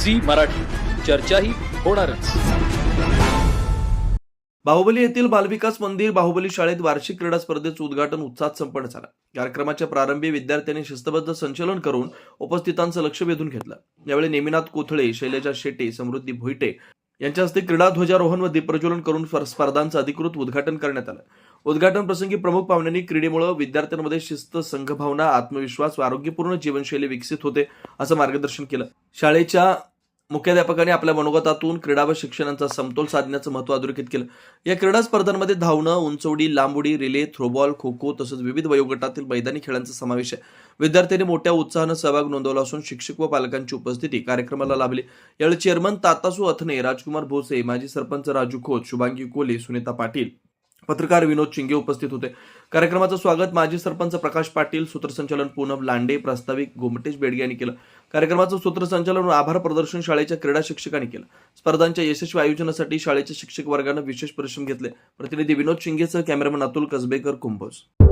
Zee Marathi, चर्चाही होणारच. बाहुबली येथील बालविकास मंदिर बाहुबली शाळेत वार्षिक क्रीडा स्पर्धेचं उद्घाटन उत्साहात संपन्न झालं. कार्यक्रमाच्या प्रारंभी विद्यार्थ्यांनी शिस्तबद्ध संचलन करून उपस्थितांचं लक्ष वेधून घेतलं. यावेळी नेमिनाथ कोथळे, शैलजा शेटे, समृद्धी भोईटे यांच्या हस्ते क्रीडा ध्वजारोहण व दीपप्रज्वलन करून स्पर्धांचं अधिकृत उद्घाटन करण्यात आलं. उद्घाटन प्रसंगी प्रमुख पाहुण्यांनी क्रीडेमुळे विद्यार्थ्यांमध्ये शिस्त, संघभावना, आत्मविश्वास व आरोग्यपूर्ण जीवनशैली विकसित होते असं मार्गदर्शन केलं. शाळेच्या मुख्याध्यापकांनी आपल्या मनोगतातून क्रीडा व शिक्षणाचा समतोल साधण्याचं महत्त्व अधोरेखित केलं. या क्रीडा स्पर्धांमध्ये धावणं, उंचवडी, लांब उडी, रिले, थ्रोबॉल, खो खो तसंच विविध वयोगटातील मैदानी खेळांचा समावेश आहे. विद्यार्थ्यांनी मोठ्या उत्साहानं सहभाग नोंदवला असून शिक्षक व पालकांची उपस्थिती कार्यक्रमाला लाभली. यावेळी चेअरमन तातासू अथने, राजकुमार भोसे, माजी सरपंच राजू खोत, शुभांगी कोले, सुनीता पाटील, पत्रकार विनोद चिंगे उपस्थित होते. कार्यक्रमाचं स्वागत माजी सरपंच प्रकाश पाटील, सूत्रसंचालन पूनम लांडे, प्रास्ताविक गोमटेश बेडगे यांनी केलं. कार्यक्रमाचं सूत्रसंचालन व आभार प्रदर्शन शाळेच्या क्रीडा शिक्षकांनी केलं. स्पर्धांच्या यशस्वी आयोजनासाठी शाळेच्या शिक्षक वर्गानं विशेष परिश्रम घेतले. प्रतिनिधी विनोद चिंगेसह कॅमेरामन अतुल कसबेकर, कुंभोज.